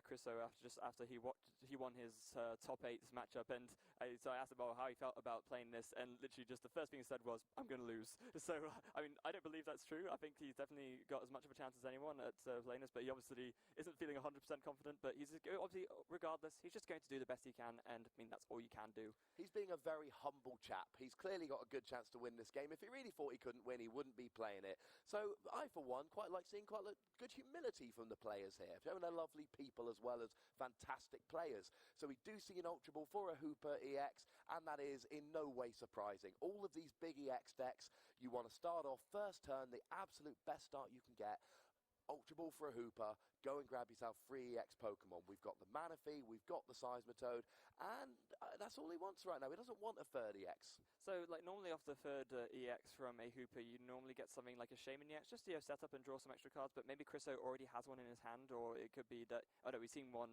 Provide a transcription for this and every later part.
Chriso after he won his top 8 matchup, and so I asked him how he felt about playing this, and literally just the first thing he said was, "I'm going to lose." So I mean, I don't believe that's true. I think he's definitely got as much of a chance as anyone at playing this, but he obviously isn't feeling 100% confident. But he's obviously, regardless, he's just going to do the best he can, and I mean that's all you can do. He's being a very humble chap. He's clearly got a good chance to win this game. If he really thought he couldn't win, he wouldn't be playing it. So I, for one, quite like seeing quite good humility from the players here. They're lovely people as well as fantastic players. So we do see an Ultra Ball for a Hooper EX, and that is in no way surprising. All of these big EX decks, you want to start off first turn, the absolute best start you can get. Ultra Ball for a Hooper, go and grab yourself 3 EX Pokemon. We've got the Manaphy, we've got the Seismitoad, and that's all he wants right now. He doesn't want a third EX. So, like, normally off the third EX from a Hooper, you normally get something like a Shaman EX, just to set up and draw some extra cards, but maybe Chriso already has one in his hand, or it could be that, oh no, we've seen one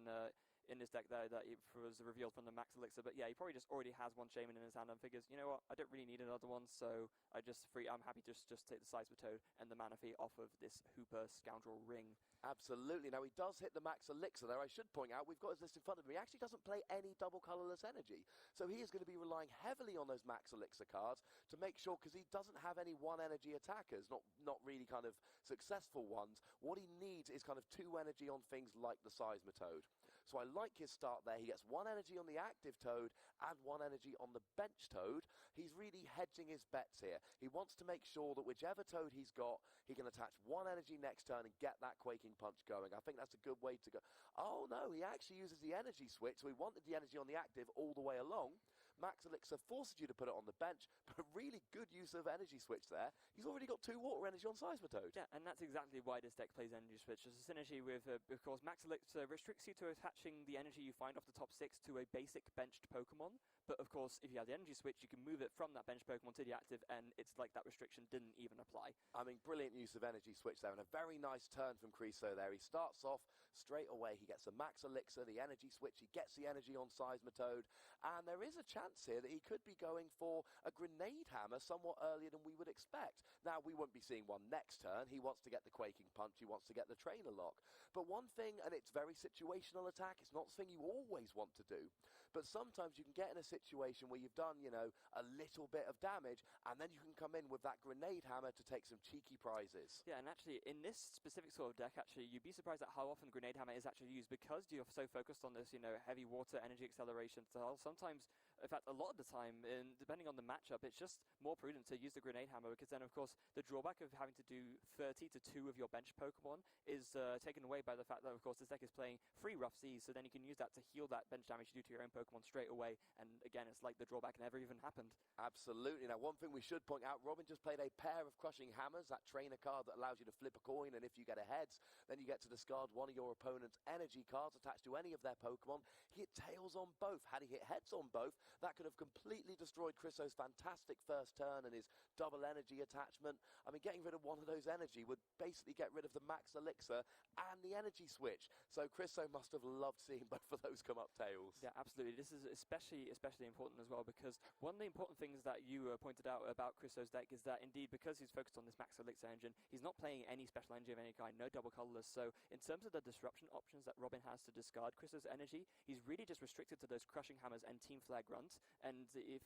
in this deck there that was revealed from the Max Elixir, but yeah, he probably just already has one Shaman in his hand and figures, you know what, I don't really need another one, so I'm happy to just take the Seismitoad and the Manaphy off of this Hooper Scoundrel Ring. Absolutely. Now, he does hit the Max Elixir there. I should point out, we've got his list in front of him. He actually doesn't play any double colourless energy, so he is going to be relying heavily on those Max Elixir cards to make sure, because he doesn't have any one energy attackers, not really kind of successful ones. What he needs is kind of 2 energy on things like the Seismitoad. So I like his start there. He gets 1 energy on the active Toad and 1 energy on the bench Toad. He's really hedging his bets here. He wants to make sure that whichever Toad he's got, he can attach 1 energy next turn and get that Quaking Punch going. I think that's a good way to go. Oh no, he actually uses the energy switch, so he wanted the energy on the active all the way along. Max Elixir forces you to put it on the bench, but really good use of energy switch there. He's already got 2 water energy on Seismitoad. Yeah, and that's exactly why this deck plays energy switch. There's a synergy with, because Max Elixir restricts you to attaching the energy you find off the top 6 to a basic benched Pokemon, but of course if you have the energy switch you can move it from that benched Pokemon to the active, and it's like that restriction didn't even apply. I mean, brilliant use of energy switch there, and a very nice turn from Chriso there. He starts off straight away, he gets the Max Elixir, the energy switch, he gets the energy on Seismitoad, and there is a chance here that he could be going for a Grenade Hammer somewhat earlier than we would expect. Now, we won't be seeing one next turn. He wants to get the Quaking Punch, he wants to get the Trainer Lock. But one thing, and it's very situational attack, it's not something you always want to do, but sometimes you can get in a situation where you've done, you know, a little bit of damage, and then you can come in with that Grenade Hammer to take some cheeky prizes. Yeah, and actually, in this specific sort of deck, actually, you'd be surprised at how often Grenade Hammer is actually used, because you're so focused on this, you know, heavy water energy acceleration style. Sometimes, in fact, a lot of the time, depending on the matchup, it's just more prudent to use the Grenade Hammer, because then, of course, the drawback of having to do 30 to 2 of your bench Pokemon is taken away by the fact that, of course, this deck is playing 3 Rough Seas, so then you can use that to heal that bench damage you do to your own Pokemon straight away, and again, it's like the drawback never even happened. Absolutely. Now, one thing we should point out, Robin just played a pair of Crushing Hammers, that trainer card that allows you to flip a coin, and if you get a heads, then you get to discard one of your opponent's energy cards attached to any of their Pokemon. He hit tails on both. Had he hit heads on both, that could have completely destroyed Chriso's fantastic first turn and his double energy attachment. I mean, getting rid of one of those energy would basically get rid of the Max Elixir and the energy switch. So Chriso must have loved seeing both of those come up tails. Yeah, absolutely. This is especially important as well, because one of the important things that you pointed out about Chriso's deck is that indeed, because he's focused on this Max Elixir engine, he's not playing any special energy of any kind, no double colorless. So in terms of the disruption options that Robin has to discard Chriso's energy, he's really just restricted to those Crushing Hammers and Team Flare Grunt. And if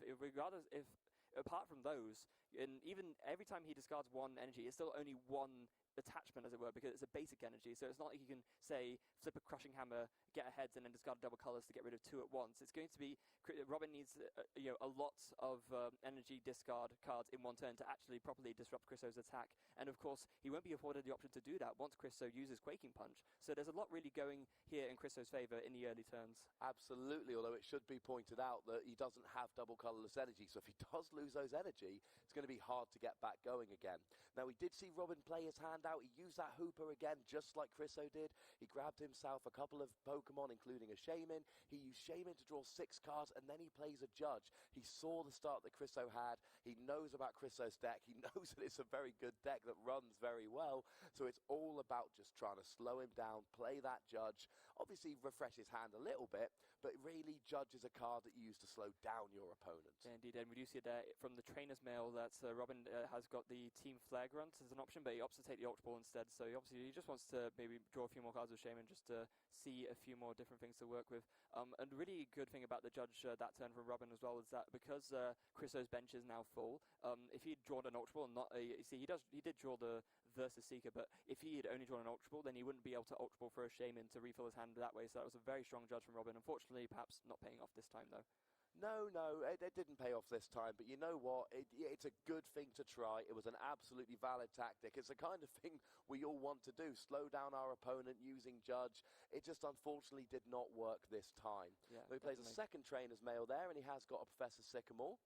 apart from those, and even every time he discards one energy, it's still only one attachment, as it were, because it's a basic energy. So it's not like you can, say, flip a Crushing Hammer, get a heads, and then discard double colors to get rid of 2 at once. It's going to be, Robin needs a lot of energy discard cards in one turn to actually properly disrupt Chriso's attack. And of course, he won't be afforded the option to do that once Chriso uses Quaking Punch. So there's a lot really going here in Chriso's favor in the early turns. Absolutely, although it should be pointed out that he doesn't have double colorless energy, so if he does lose those energy, it's going to be hard to get back going again. Now, we did see Robin play his hand out. He used that Hooper again, just like Chriso did. He grabbed himself a couple of Pokemon, including a Shaman. He used Shaman to draw 6 cards, and then he plays a Judge. He saw the start that Chriso had. He knows about Chriso's deck. He knows that it's a very good deck that runs very well. So it's all about just trying to slow him down, play that Judge. Obviously, refresh his hand a little bit, but really, Judge is a card that you use to slow down your opponent. Yeah, indeed, and we do see there from the Trainer's Mail that Robin has got the Team Flare Grunt as an option, but he opts to take the Ultra Ball instead. So he just wants to maybe draw a few more cards with Shaman just to see a few more different things to work with. And a really good thing about the judge that turn from Robin as well is that because Chriso's bench is now full, if he'd drawn an Ultra Ball and not a... You see, he did draw the Versus Seeker, but if he had only drawn an Ultra Ball, then he wouldn't be able to Ultra Ball for a Shaman to refill his hand that way. So that was a very strong judge from Robin. Unfortunately, perhaps not paying off this time, though. No, it didn't pay off this time, but you know what? It's a good thing to try. It was an absolutely valid tactic. It's the kind of thing we all want to do, slow down our opponent using Judge. It just unfortunately did not work this time. Yeah, he plays a second Trainer's Mail there, and he has got a Professor Sycamore,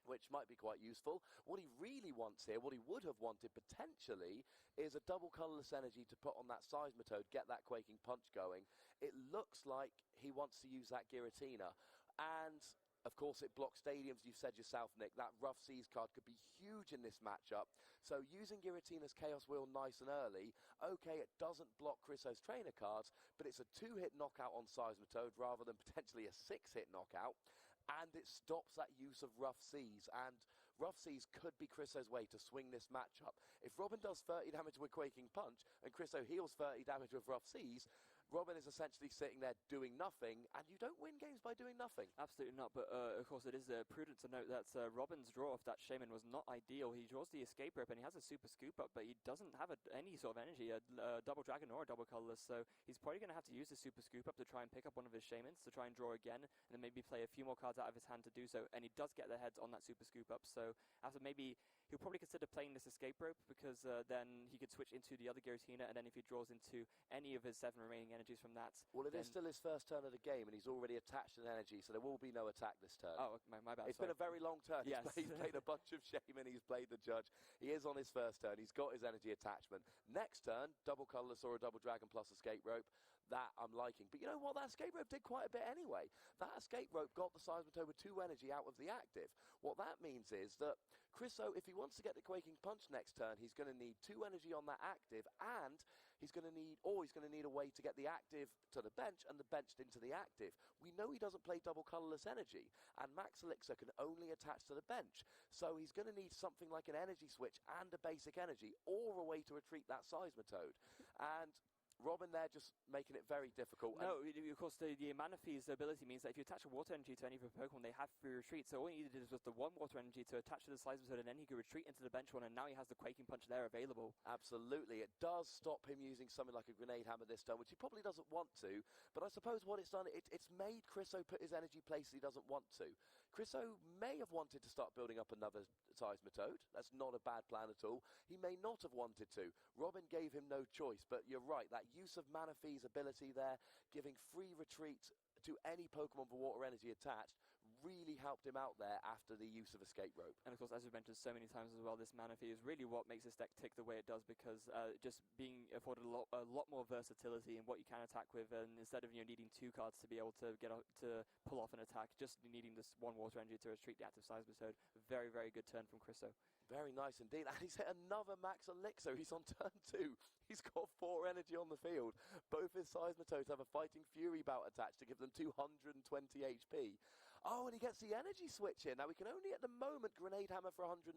which might be quite useful. What he really wants here, what he would have wanted potentially, is a double colourless energy to put on that Seismitoad, get that Quaking Punch going. It looks like he wants to use that Giratina. And, of course, it blocks stadiums. You've said yourself, Nick, that Rough Seas card could be huge in this matchup. So using Giratina's Chaos Wheel nice and early, okay, it doesn't block Chriso's trainer cards, but it's a 2-hit knockout on Seismitoad rather than potentially a 6-hit knockout. And it stops that use of Rough Seas. And Rough Seas could be Chriso's way to swing this matchup. If Robin does 30 damage with Quaking Punch and Chriso heals 30 damage with Rough Seas, Robin is essentially sitting there doing nothing, and you don't win games by doing nothing. Absolutely not, but of course it is prudent to note that Robin's draw off that Shaman was not ideal. He draws the Escape Rope, and he has a Super Scoop Up, but he doesn't have any sort of energy, a Double Dragon or a Double Colorless, so he's probably going to have to use the Super Scoop Up to try and pick up one of his Shamans, to try and draw again, and then maybe play a few more cards out of his hand to do so, and he does get the heads on that Super Scoop Up, so after maybe... He'll probably consider playing this Escape Rope because then he could switch into the other Giratina, and then if he draws into any of his 7 remaining energies from that... Well, it is still his first turn of the game, and he's already attached an energy, so there will be no attack this turn. Oh, my bad. It's been a very long turn. Yes. He's played a bunch of Shaman, he's played the Judge. He is on his first turn, he's got his energy attachment. Next turn, double Colourless or a Double Dragon plus Escape Rope. That I'm liking. But you know what? That Escape Rope did quite a bit anyway. That Escape Rope got the Seismitoad with 2 energy out of the active. What that means is that Chriso, if he wants to get the Quaking Punch next turn, he's going to need 2 energy on that active, and he's going to need a way to get the active to the bench and the bench into the active. We know he doesn't play double colourless energy, and Max Elixir can only attach to the bench. So he's going to need something like an energy switch and a basic energy, or a way to retreat that Seismitoad. And Robin there just making it very difficult. No, of course, the Manaphy's ability means that if you attach a water energy to any of your Pokemon, they have free retreat. So all he needed was the 1 water energy to attach to the Seismitoad, and then he could retreat into the bench one, and now he has the Quaking Punch there available. Absolutely. It does stop him using something like a Grenade Hammer this turn, which he probably doesn't want to. But I suppose what it's done, it's made Chriso put his energy places he doesn't want to. Chriso may have wanted to start building up another Seismitoad. That's not a bad plan at all. He may not have wanted to. Robin gave him no choice, but you're right. That use of Manaphy's ability there, giving free retreat to any Pokemon for water energy attached, really helped him out there after the use of Escape Rope. And of course, as we've mentioned so many times as well, this Manaphy is really what makes this deck tick the way it does, because just being afforded a lot more versatility in what you can attack with, and instead of needing 2 cards to be able to to pull off an attack, just needing this 1 water energy to retreat the active Seismitoad. Very, very good turn from Chriso. Very nice indeed. And he's hit another Max Elixir. He's on turn 2. He's got 4 energy on the field. Both his Seismitoads have a Fighting Fury bout attached to give them 220 HP. Oh, and he gets the energy switch in. Now, we can only at the moment Grenade Hammer for 140.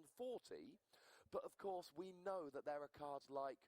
But, of course, we know that there are cards like...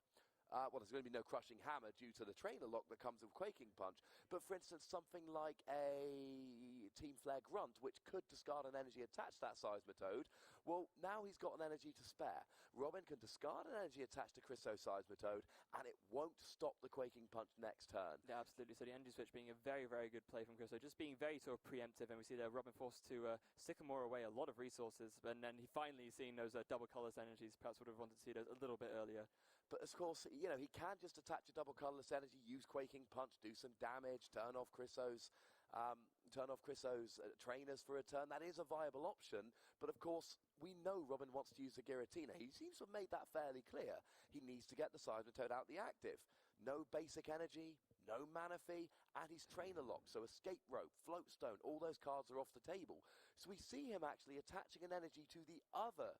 well, there's going to be no Crushing Hammer due to the trainer lock that comes with Quaking Punch. But, for instance, something like a Team Flare Grunt, which could discard an energy attached to that Seismitoad. Well, now he's got an energy to spare. Robin can discard an energy attached to Chriso Seismitoad, and it won't stop the Quaking Punch next turn. Yeah, absolutely. So the energy switch being a very, very good play from Chriso, just being very sort of preemptive, and we see that Robin forced to Sycamore away a lot of resources, and then he finally seeing those double colours energies. Perhaps would have wanted to see those a little bit earlier. But, of course, you know, he can just attach a double colourless energy, use Quaking Punch, do some damage, turn off Chriso's trainers for a turn. That is a viable option. But, of course, we know Robin wants to use the Giratina. He seems to have made that fairly clear. He needs to get the Seismitoad out the active. No basic energy, no Manaphy, and he's trainer locked. So Escape Rope, Floatstone, all those cards are off the table. So we see him actually attaching an energy to the other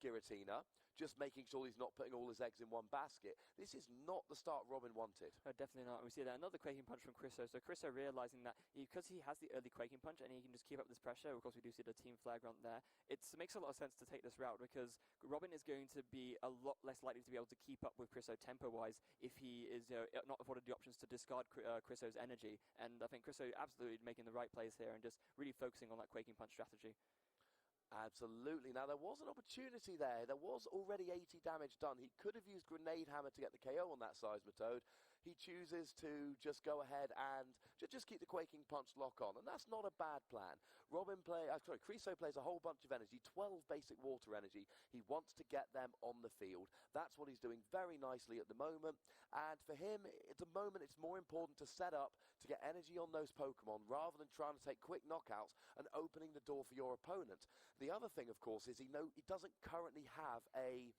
Giratina, just making sure he's not putting all his eggs in one basket. This is not the start Robin wanted. No, definitely not. We see that another Quaking Punch from Chriso. So Chriso realizing that because he has the early Quaking Punch and he can just keep up this pressure, of course we do see the team flag run there, it makes a lot of sense to take this route because Robin is going to be a lot less likely to be able to keep up with Chriso tempo-wise if he is not afforded the options to discard Chriso's energy. And I think Chriso absolutely making the right plays here and just really focusing on that Quaking Punch strategy. Absolutely. Now, there was an opportunity there. There was already 80 damage done. He could have used Grenade Hammer to get the KO on that Seismitoad. He chooses to just go ahead and just keep the Quaking Punch lock on, and that's not a bad plan. Chriso plays a whole bunch of energy, 12 basic water energy. He wants to get them on the field. That's what he's doing very nicely at the moment, and for him, at the moment, it's more important to set up to get energy on those Pokemon rather than trying to take quick knockouts and opening the door for your opponent. The other thing, of course, is he doesn't currently have a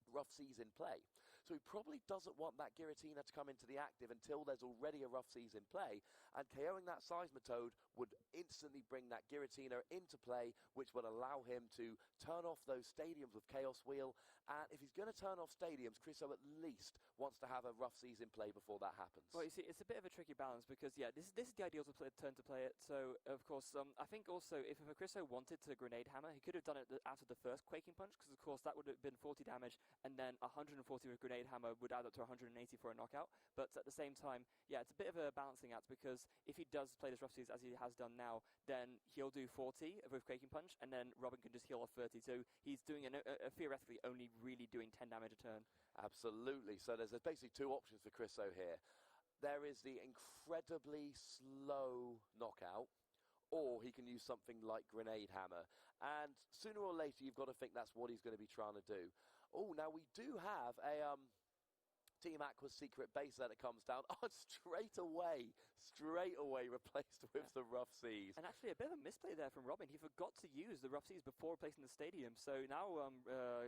Rough Seas in play. So he probably doesn't want that Giratina to come into the active until there's already a Rough Seas in play, and KOing that Seismitoad would instantly bring that Giratina into play, which would allow him to turn off those stadiums with Chaos Wheel, and if he's going to turn off stadiums, Chriso at least wants to have a Rough Seas in play before that happens. Well, you see, it's a bit of a tricky balance because, yeah, this is the ideal turn to play it, so, of course, I think also if Chriso wanted to Grenade Hammer, he could have done it after the first Quaking Punch, because, of course, that would have been 40 damage, and then 140 with Grenade Hammer would add up to 180 for a knockout. But at the same time, yeah, it's a bit of a balancing act because if he does play this Rough Seas as he has done now, then he'll do 40 with Quaking Punch, and then Robin can just heal off 30. So he's doing theoretically only really doing 10 damage a turn. Absolutely. So there's basically two options for Chriso here. There is the incredibly slow knockout, or he can use something like Grenade Hammer. And sooner or later, you've got to think that's what he's going to be trying to do. Oh, now we do have a Team Aqua's secret base there that comes down. Oh, straight away replaced with the Rough Seas. And actually a bit of a misplay there from Robin. He forgot to use the Rough Seas before replacing the stadium. So now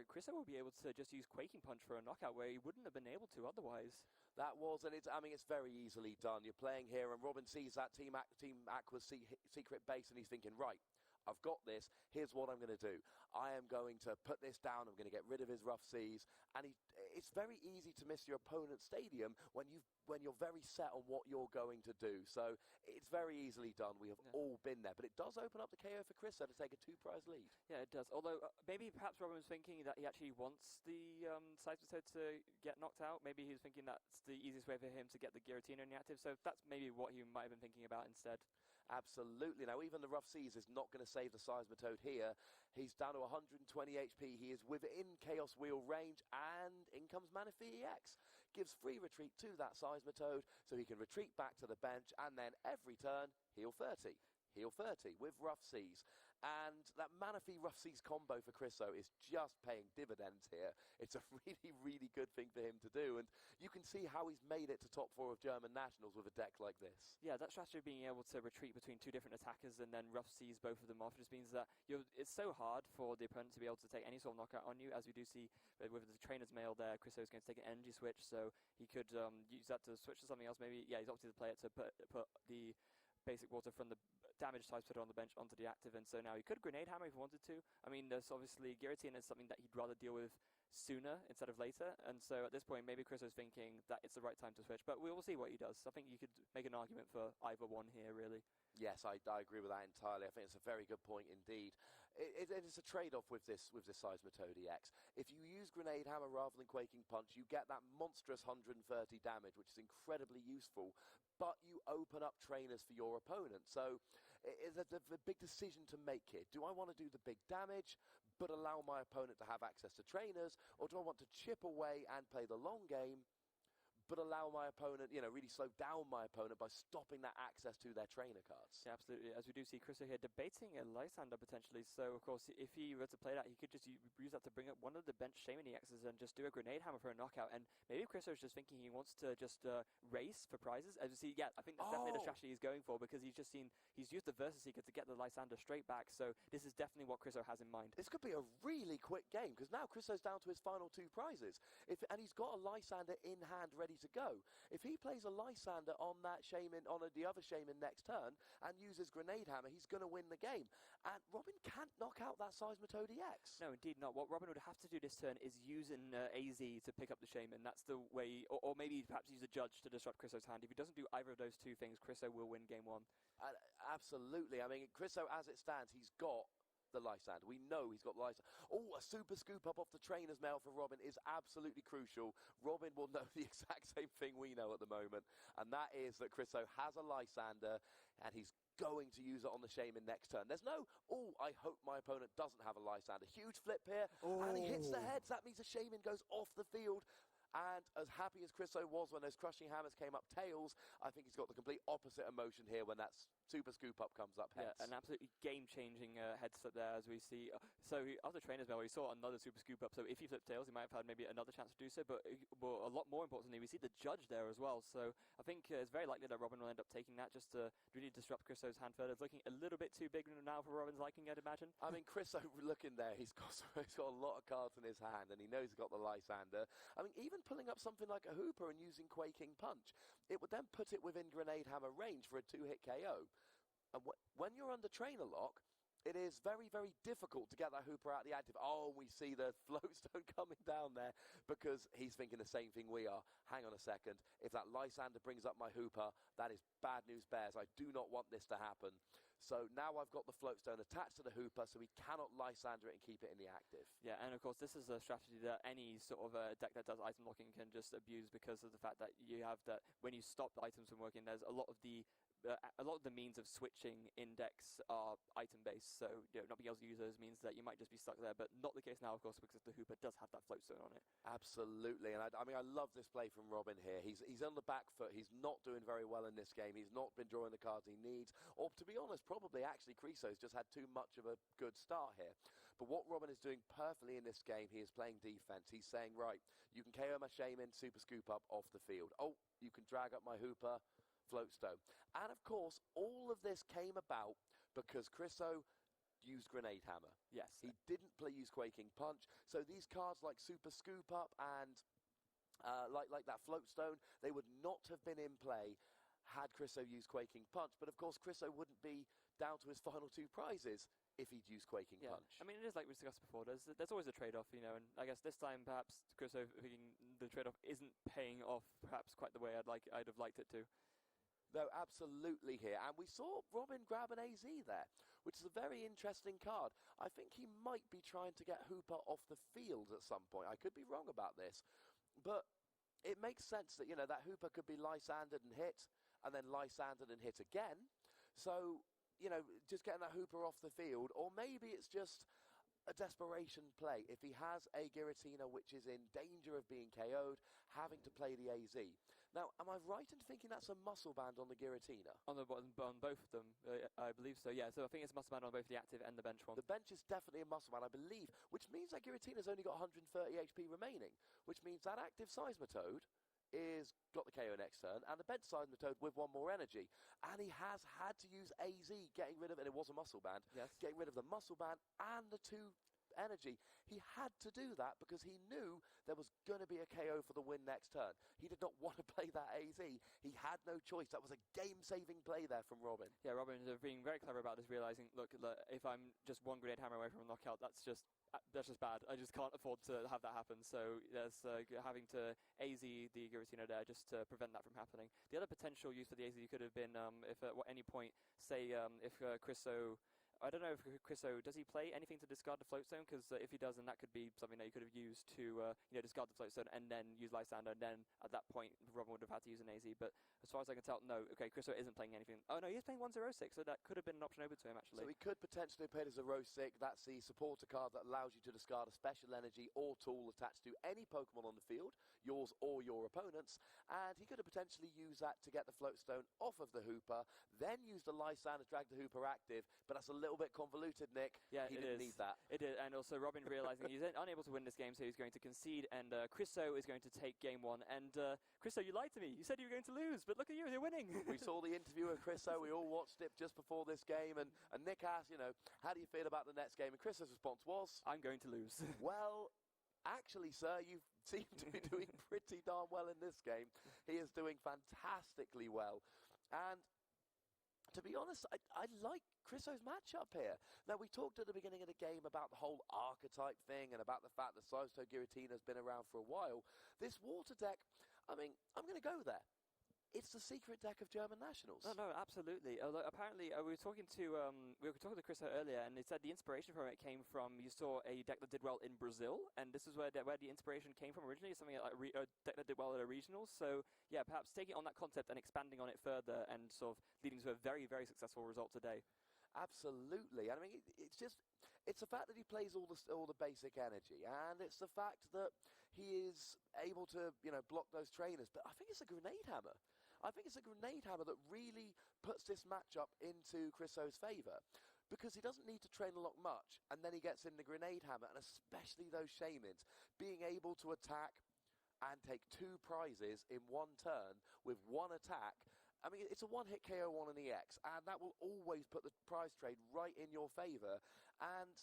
Chriso will be able to just use Quaking Punch for a knockout where he wouldn't have been able to otherwise. That was, and it's very easily done. You're playing here, and Robin sees that Team Aqua's secret base, and he's thinking, right, I've got this. Here's what I'm going to do. I am going to put this down. I'm going to get rid of his Rough Seas. And it's very easy to miss your opponent's stadium when you're very set on what you're going to do. So it's very easily done. We have all been there. But it does open up the KO for Chriso to take a 2-prize lead. Yeah, it does. Although maybe perhaps Robin was thinking that he actually wants the Seismitoad to get knocked out. Maybe he was thinking that's the easiest way for him to get the Giratina in the active. So that's maybe what he might have been thinking about instead. Absolutely. Now, even the Rough Seas is not going to save the Seismitoad here. He's down to 120 HP. He is within Chaos Wheel range, and in comes Manaphy EX. Gives free retreat to that Seismitoad, so he can retreat back to the bench, and then every turn, heal 30. Heal 30 with Rough Seas. And that Manaphy Rough Seas combo for Chriso is just paying dividends here. It's a really, really good thing for him to do. And you can see how he's made it to top 4 of German Nationals with a deck like this. Yeah, that strategy of being able to retreat between two different attackers and then Rough Seas both of them off just means that it's so hard for the opponent to be able to take any sort of knockout on you, as we do see with the Trainer's Mail there. Chriso is going to take an energy switch, so he could use that to switch to something else. Maybe, yeah, he's opted to play it to put the basic water from the damage types put on the bench onto the active, and so now he could Grenade Hammer if he wanted to. I mean, there's obviously Giratina is something that he'd rather deal with sooner instead of later, and so at this point maybe Chriso's thinking that it's the right time to switch, but we will see what he does. I think you could make an argument for either one here, really. Yes, I agree with that entirely. I think it's a very good point indeed. It's a trade-off with this Seismitoad EX. If you use Grenade Hammer rather than Quaking Punch, you get that monstrous 130 damage, which is incredibly useful, but you open up trainers for your opponent. So it's a big decision to make here. Do I want to do the big damage, but allow my opponent to have access to trainers, or do I want to chip away and play the long game, but allow my opponent, really slow down my opponent by stopping that access to their trainer cards? Yeah, absolutely. As we do see Chriso here debating a Lysander potentially. So, of course, if he were to play that, he could just use that to bring up one of the bench Shaman EXs and just do a Grenade Hammer for a knockout. And maybe Chriso is just thinking he wants to just race for prizes. As you see, yeah, I think that's definitely the strategy he's going for, because he's used the Versus Seeker to get the Lysander straight back. So this is definitely what Chriso has in mind. This could be a really quick game, because now Chriso's down to his final 2 prizes. And he's got a Lysander in hand ready to go. If he plays a Lysander on that Shaman, the other Shaman next turn, and uses Grenade Hammer, he's going to win the game. And Robin can't knock out that Seismitoad EX. No, indeed not. What Robin would have to do this turn is use an AZ to pick up the Shaman. That's the way, or maybe perhaps use a Judge to disrupt Chriso's hand. If he doesn't do either of those two things, Chriso will win game 1. Absolutely. I mean, Chriso, as it stands, he's got the Lysander. We know he's got the Lysander. Oh, a super scoop up off the trainer's mail for Robin is absolutely crucial. Robin will know the exact same thing we know at the moment, and that is that Chriso has a Lysander, and he's going to use it on the Shaman next turn. There's no, I hope my opponent doesn't have a Lysander. Huge flip here, and he hits the heads. That means the Shaman goes off the field. And as happy as Chriso was when those Crushing Hammers came up tails, I think he's got the complete opposite emotion here when that super scoop up comes up heads. Yeah, an absolutely game-changing head flip there, as we see. So other trainers, we saw another super scoop up. So if he flipped tails, he might have had maybe another chance to do so. But a lot more importantly, we see the Judge there as well. So I think it's very likely that Robin will end up taking that just to really disrupt Chriso's hand further. It's looking a little bit too big now for Robin's liking, I'd imagine. I mean, Chriso looking there, he's got a lot of cards in his hand, and he knows he's got the Lysander. I mean, even pulling up something like a Hooper and using Quaking Punch, it would then put it within Grenade Hammer range for a 2-hit KO. And when you're under trainer lock, it is very, very difficult to get that Hooper out of the active. Oh, we see the Floatstone coming down there because he's thinking the same thing we are. Hang on a second. If that Lysander brings up my Hooper, that is bad news bears. I do not want this to happen. So now I've got the Floatstone attached to the Hooper, so he cannot Lysander it and keep it in the active. Yeah, and of course this is a strategy that any sort of deck that does item locking can just abuse because of the fact that you have that when you stop items from working, there's a lot of the means of switching in decks are item-based, so not being able to use those means that you might just be stuck there, but not the case now, of course, because the Hooper does have that Floatstone on it. Absolutely, and I mean, I love this play from Robin here. He's on the back foot. He's not doing very well in this game. He's not been drawing the cards he needs, or to be honest, probably actually Chriso's just had too much of a good start here. But what Robin is doing perfectly in this game, he is playing defense. He's saying, right, you can KO my Shaman, super scoop up off the field. Oh, you can drag up my Hooper, Floatstone. And of course, all of this came about because Chriso used Grenade Hammer. Yes. He didn't use Quaking Punch. So these cards like Super Scoop Up and like that Floatstone, they would not have been in play had Chriso used Quaking Punch. But of course, Chriso wouldn't be down to his final 2 prizes if he'd used Quaking Punch. I mean, it is like we discussed before. There's always a trade-off, and I guess this time perhaps Chriso thinking the trade-off isn't paying off perhaps quite the way I'd have liked it to. No, absolutely here. And we saw Robin grab an AZ there, which is a very interesting card. I think he might be trying to get Hooper off the field at some point. I could be wrong about this. But it makes sense that, that Hooper could be Lysandered and hit, and then Lysandered and hit again. So, just getting that Hooper off the field, or maybe it's just a desperation play. If he has a Giratina which is in danger of being KO'd, having to play the AZ. Now, am I right in thinking that's a muscle band on the Giratina? On both of them, I believe so, yeah. So I think it's a muscle band on both the active and the bench one. The bench is definitely a muscle band, I believe, which means that Giratina's only got 130 HP remaining, which means that active Seismitoad is got the KO next turn, and the bench Seismitoad with 1 more energy. And he has had to use AZ, getting rid of it. It was a muscle band. Yes. Getting rid of the muscle band and the 2 energy. He had to do that because he knew there was going to be a KO for the win next turn. He did not want to play that AZ. He had no choice. That was a game-saving play there from Robin. Yeah, Robin being very clever about this, realizing, look, if I'm just 1 Grenade Hammer away from a knockout, that's just bad. I just can't afford to have that happen. So there's having to AZ the Giratina there just to prevent that from happening. The other potential use for the AZ could have been if at any point, say, if Chriso... I don't know if Chriso, does he play anything to discard the Floatstone? Because if he does, then that could be something that he could have used to discard the Floatstone and then use Lysander, and then at that point Robin would have had to use an AZ. But as far as I can tell, no. Okay, Chriso isn't playing anything. Oh no, he is playing 106, so that could have been an option open to him actually. So he could potentially play as a Rosic. That's the supporter card that allows you to discard a special energy or tool attached to any Pokemon on the field, yours or your opponent's, and he could have potentially used that to get the Floatstone off of the Hooper, then use the Lysander, drag the Hooper active, but that's a little bit convoluted, Nick. Yeah, he didn't need that. It did, and also Robin realizing he's unable to win this game, so he's going to concede, and Chriso is going to take game 1. And Chriso, you lied to me. You said you were going to lose, but look at you, you're winning. We saw the interview with Chriso. We all watched it just before this game, and Nick asked, how do you feel about the next game? And Chriso's response was, I'm going to lose. Well, Actually, sir, you seem to be doing pretty darn well in this game. He is doing fantastically well. And to be honest, I like Chriso's matchup here. Now, we talked at the beginning of the game about the whole archetype thing and about the fact that Cyberstone Giratina has been around for a while. This water deck, I mean, I'm going to go there. It's the secret deck of German nationals. No, absolutely. Although apparently we were talking to Chriso earlier, and he said the inspiration from it came from, you saw a deck that did well in Brazil, and this is where the inspiration came from originally, something like a deck that did well at a regional. So yeah, perhaps taking on that concept and expanding on it further, and sort of leading to a very, very successful result today. Absolutely. I mean, it's the fact that he plays all the basic energy, and it's the fact that he is able to, block those trainers. But I think it's a grenade hammer. I think it's a grenade hammer that really puts this matchup into Chriso's favour, because he doesn't need to train a lot much, and then he gets in the grenade hammer, and especially those Shaymins, being able to attack and take 2 prizes in one turn with 1 attack. I mean, it's a one-hit KO on an EX, and that will always put the prize trade right in your favour. And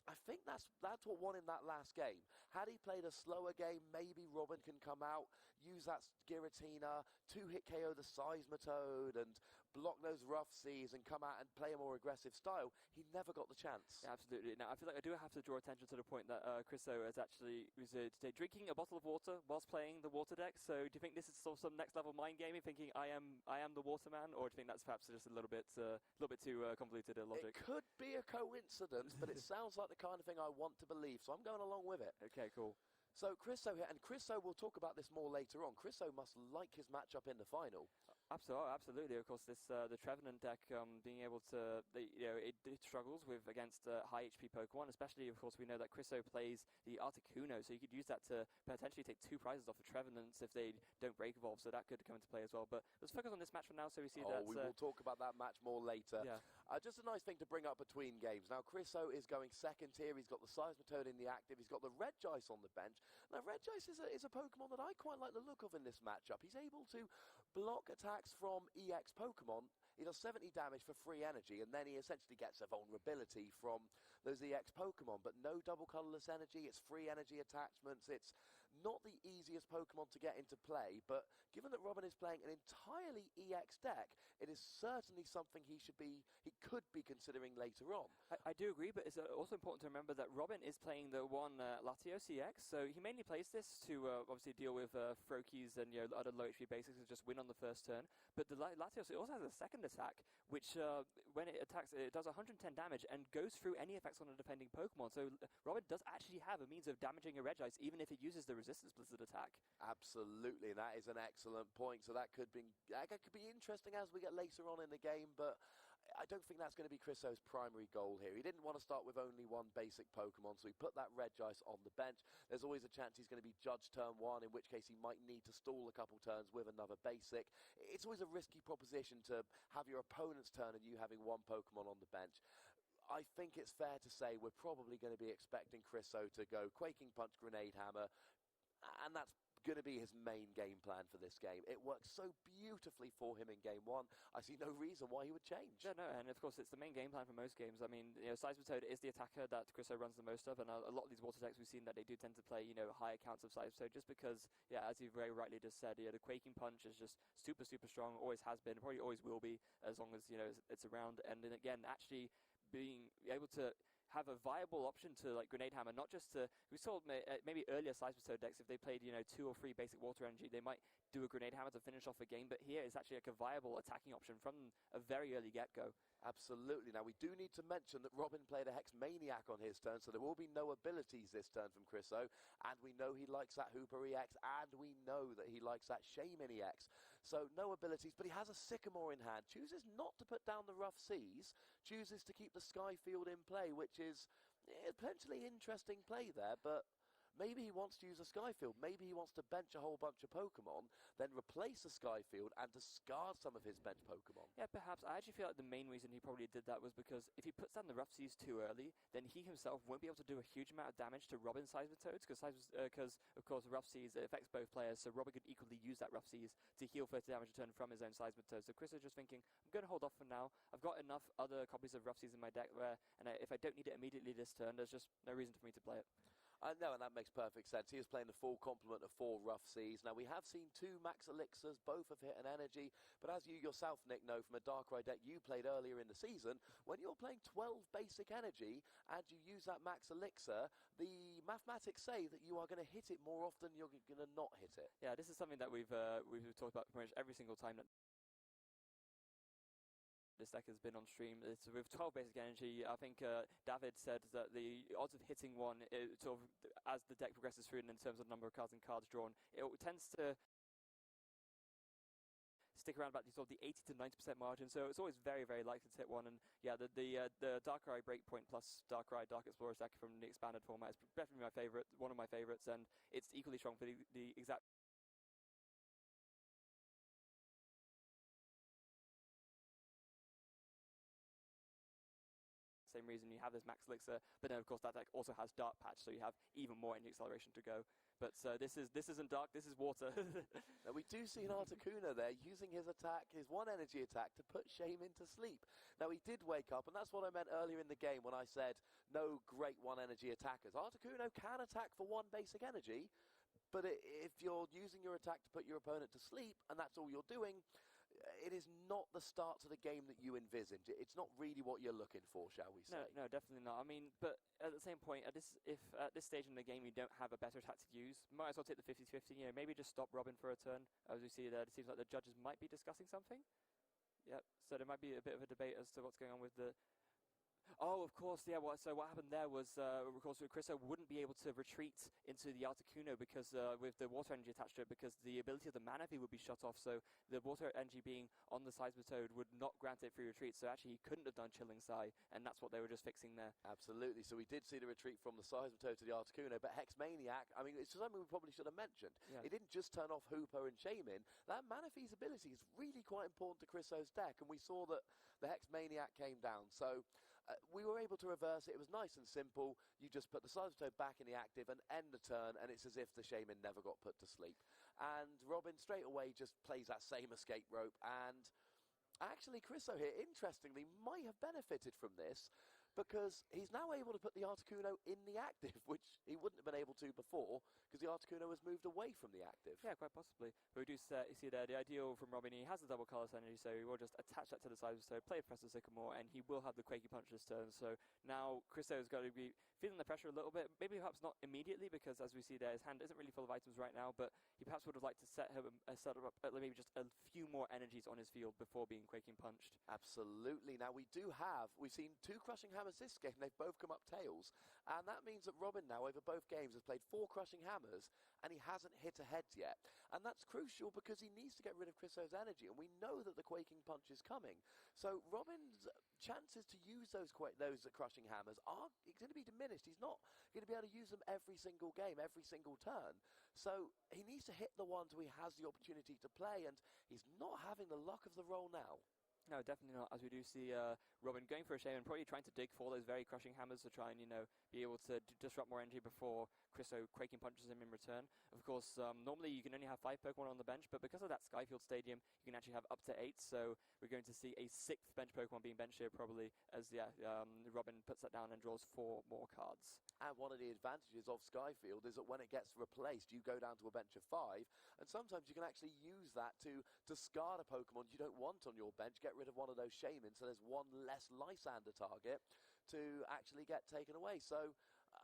I think that's what won in that last game. Had he played a slower game, maybe Robin can come out, use that Giratina, 2-hit KO the Seismitoad, and block those rough seas and come out and play a more aggressive style. He never got the chance. Yeah, absolutely. Now, I feel like I do have to draw attention to the point that Chriso was today drinking a bottle of water whilst playing the water deck. So do you think this is sort of some next level mind gaming, thinking I am the waterman, or do you think that's perhaps just a little bit too convoluted a logic? It could be a coincidence, but it sounds like the kind of thing I want to believe, so I'm going along with it. Okay, cool. So Chriso here, and Chriso, we'll talk about this more later on. Chriso must like his matchup in the final. Absolutely. Of course, the Trevenant deck being able to, it struggles against high HP Pokemon, especially, of course, we know that Chriso plays the Articuno, so you could use that to potentially take 2 prizes off the Trevenants if they don't break evolve, so that could come into play as well. But let's focus on this match for now, so we see that... we will talk about that match more later. Yeah. Just a nice thing to bring up between games. Now, Chriso is going second here. He's got the Seismitoad in the active. He's got the Regice on the bench. Now, Regice is a Pokemon that I quite like the look of in this matchup. He's able to block attacks from EX Pokemon. He does 70 damage for free energy, and then he essentially gets a vulnerability from those EX Pokemon, but no double colorless energy. It's free energy attachments. It's not the easiest Pokemon to get into play, but given that Robin is playing an entirely EX deck, it is certainly something he could be considering later on. I do agree, but it's also important to remember that Robin is playing the one Latios EX, so he mainly plays this to obviously deal with Froakies and other low HP basics and just win on the first turn. But the Latios, it also has a second attack, which when it attacks, it does 110 damage and goes through any effects on a defending Pokemon. So Robin does actually have a means of damaging a Regice, even if it uses the Resistance Blizzard attack. Absolutely, and that is an excellent point. So that could be interesting as we get later on in the game, but I don't think that's going to be Chriso's primary goal here. He didn't want to start with only one basic Pokemon, so he put that Regice on the bench. There's always a chance he's going to be judged turn 1, in which case he might need to stall a couple turns with another basic. It's always a risky proposition to have your opponent's turn and you having one Pokemon on the bench. I think it's fair to say we're probably going to be expecting Chriso to go Quaking Punch, Grenade Hammer, and that's going to be his main game plan for this game. It works so beautifully for him in game 1. I see no reason why he would change. Yeah, no, and of course it's the main game plan for most games. I mean, Seismitoad is the attacker that Chriso runs the most of, and a lot of these water decks we've seen that they do tend to play, high accounts of Seismitoad, just because, as you very rightly just said, the Quaking Punch is just super, super strong, always has been, probably always will be, as long as, it's around. And then again, actually being able to have a viable option to Grenade Hammer, not just to, we saw maybe earlier Seismitoad decks, if they played 2 or 3 basic water energy, they might do a Grenade Hammer to finish off a game, but here it's actually a viable attacking option from a very early get-go. Absolutely. Now, we do need to mention that Robin played a Hex Maniac on his turn, so there will be no abilities this turn from Chriso, and we know he likes that Hooper EX, and we know that he likes that Shaymin EX. So, no abilities, but he has a Sycamore in hand, chooses not to put down the Rough Seas, chooses to keep the Skyfield in play, which is a potentially interesting play there, but maybe he wants to use a Skyfield. Maybe he wants to bench a whole bunch of Pokemon, then replace the Skyfield and discard some of his bench Pokemon. Yeah, perhaps. I actually feel like the main reason he probably did that was because if he puts down the Rough Seas too early, then he himself won't be able to do a huge amount of damage to Robin's Seismitoads, because of course, Rough Seas affects both players, so Robin could equally use that Rough Seas to heal 30 damage a turn from his own Seismitoads. So Chris is just thinking, I'm going to hold off for now. I've got enough other copies of Rough Seas in my deck where, and if I don't need it immediately this turn, there's just no reason for me to play it. I know, and that makes perfect sense. He is playing the full complement of 4 Rough Seas. Now, we have seen 2 Max Elixirs, both have hit an energy, but as you yourself, Nick, know from a Darkrai deck you played earlier in the season, when you're playing 12 basic energy and you use that Max Elixir, the mathematics say that you are going to hit it more often, you're going to not hit it. Yeah, this is something that we've talked about pretty much every single time that this deck has been on stream. It's with 12 basic energy. I think David said that the odds of hitting one, sort of as the deck progresses through, and in terms of number of cards and cards drawn, it tends to stick around about the sort of the 80 to 90% margin. So it's always very, very likely to hit one. And yeah, the Darkrai Breakpoint plus Darkrai Dark Explorers deck from the expanded format is definitely my favorite, one of my favorites, and it's equally strong for the exact same reason you have this Max Elixir, but then of course that deck also has Dark Patch, so you have even more energy acceleration to go. But this isn't dark, this is water. Now we do see an Articuno there using his attack, his 1 energy attack, to put Shaymin to sleep. Now he did wake up, and that's what I meant earlier in the game when I said no great 1 energy attackers. Articuno can attack for 1 basic energy, but if you're using your attack to put your opponent to sleep, and that's all you're doing, it is not the start to the game that you envisage. It's not really what you're looking for, shall we say? No, definitely not. I mean, but at the same point, if at this stage in the game you don't have a better attack to use, might as well take the 50-50. You know, maybe just stop Robin for a turn. As we see there, it seems like the judges might be discussing something. Yep. So there might be a bit of a debate as to what's going on with the. Oh, of course, yeah. So what happened there was, of course, Chriso wouldn't be able to retreat into the Articuno because with the water energy attached to it, because the ability of the Manaphy would be shut off. So the water energy being on the Seismitoad would not grant it free retreat. So actually, he couldn't have done Chilling Sigh, and that's what they were just fixing there. Absolutely. So we did see the retreat from the Seismitoad to the Articuno, but Hexmaniac, I mean, it's something we probably should have mentioned. Yeah. It didn't just turn off Hooper and Shaymin. That Manaphy's ability is really quite important to Chriso's deck, and we saw that the Hexmaniac came down. So we were able to reverse it. It was nice and simple. You just put the Seismitoad back in the active and end the turn, and it's as if the Shaymin never got put to sleep. And Robin straight away just plays that same escape rope, and actually Chriso here, interestingly, might have benefited from this, because he's now able to put the Articuno in the active, which he wouldn't have been able to before, because the Articuno was moved away from the active. Yeah, quite possibly. But we do see there, the ideal from Robin, he has the double colourless energy, so he will just attach that to the Seismitoad, play Professor Sycamore, and he will have the Quaky Punch this turn. So now Chriso's got to be feeling the pressure a little bit, maybe perhaps not immediately, because as we see there, his hand isn't really full of items right now, but he perhaps would have liked to set up maybe just a few more energies on his field before being Quaking Punched. Absolutely. Now we've seen 2 Crushing Hammers this game. They've both come up tails, and that means that Robin now over both games has played 4 Crushing Hammers, and he hasn't hit a head yet. And that's crucial because he needs to get rid of Chriso's energy, and we know that the Quaking Punch is coming. So Robin's chances to use those Crushing Hammers are going to be diminished. He's not going to be able to use them every single game, every single turn. So he needs to hit the ones where he has the opportunity to play, and he's not having the luck of the roll now. No, definitely not. As we do see Robin going for a shame and probably trying to dig for those very crushing hammers to try and, be able to disrupt more energy before Chriso Quaking Punches him in return. Of course, normally you can only have 5 Pokemon on the bench, but because of that Skyfield Stadium, you can actually have up to 8. So we're going to see a 6th bench Pokemon being benched here probably as Robin puts that down and draws 4 more cards. And one of the advantages of Skyfield is that when it gets replaced, you go down to a bench of 5, and sometimes you can actually use that to discard a Pokemon you don't want on your bench, get rid of one of those Shaymin, so there's one less Lysander target to actually get taken away. So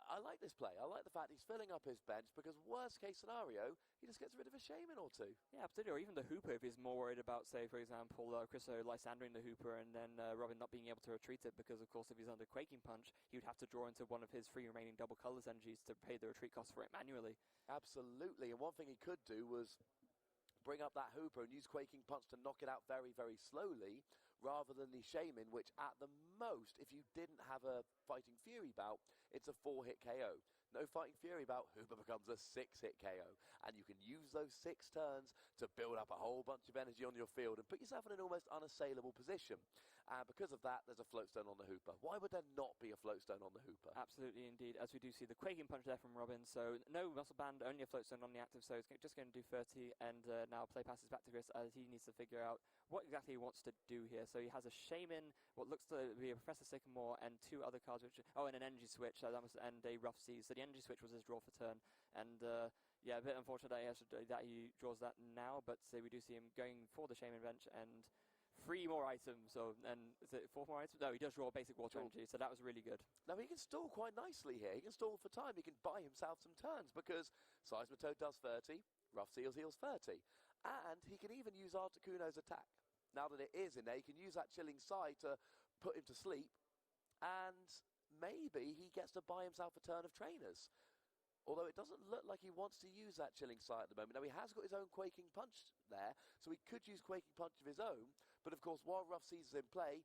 I like this play. I like the fact he's filling up his bench, because worst case scenario, he just gets rid of a Shaymin or 2. Yeah, absolutely. Or even the Hooper, if he's more worried about, say, for example, Chriso Lysandering the Hooper and then Robin not being able to retreat it, because, of course, if he's under Quaking Punch, he would have to draw into one of his 3 remaining double colours energies to pay the retreat cost for it manually. Absolutely. And one thing he could do was bring up that Hooper and use Quaking Punch to knock it out very, very slowly, rather than the Shaymin, which at the most, if you didn't have a Fighting Fury bout, it's a 4-hit KO. No Fighting Fury bout, Hooper becomes a 6-hit KO. And you can use those 6 turns to build up a whole bunch of energy on your field and put yourself in an almost unassailable position. and because of that, there's a Floatstone on the Hooper. Why would there not be a Floatstone on the Hooper? Absolutely, indeed, as we do see the Quaking Punch there from Robin, so no Muscle Band, only a Floatstone on the active, so it's just going to do 30, and now play passes back to Chris as he needs to figure out what exactly he wants to do here. So he has a Shaman, what looks to be a Professor Sycamore, and 2 other cards, which and an Energy Switch, and a Rough Seas. So the Energy Switch was his draw for turn, and yeah, a bit unfortunate that he draws that now, but we do see him going for the Shaman bench, and 3 more items, and is it 4 more items? No, he does draw basic water energy, so that was really good. Now, he can stall quite nicely here. He can stall for time. He can buy himself some turns because Seismitoad does 30, Rough Seals heals 30. And he can even use Articuno's attack. Now that it is in there, he can use that Chilling Sigh to put him to sleep, and maybe he gets to buy himself a turn of trainers. Although it doesn't look like he wants to use that Chilling Sigh at the moment. Now, he has got his own Quaking Punch there, so he could use Quaking Punch of his own. But, of course, while Rough Seas is in play,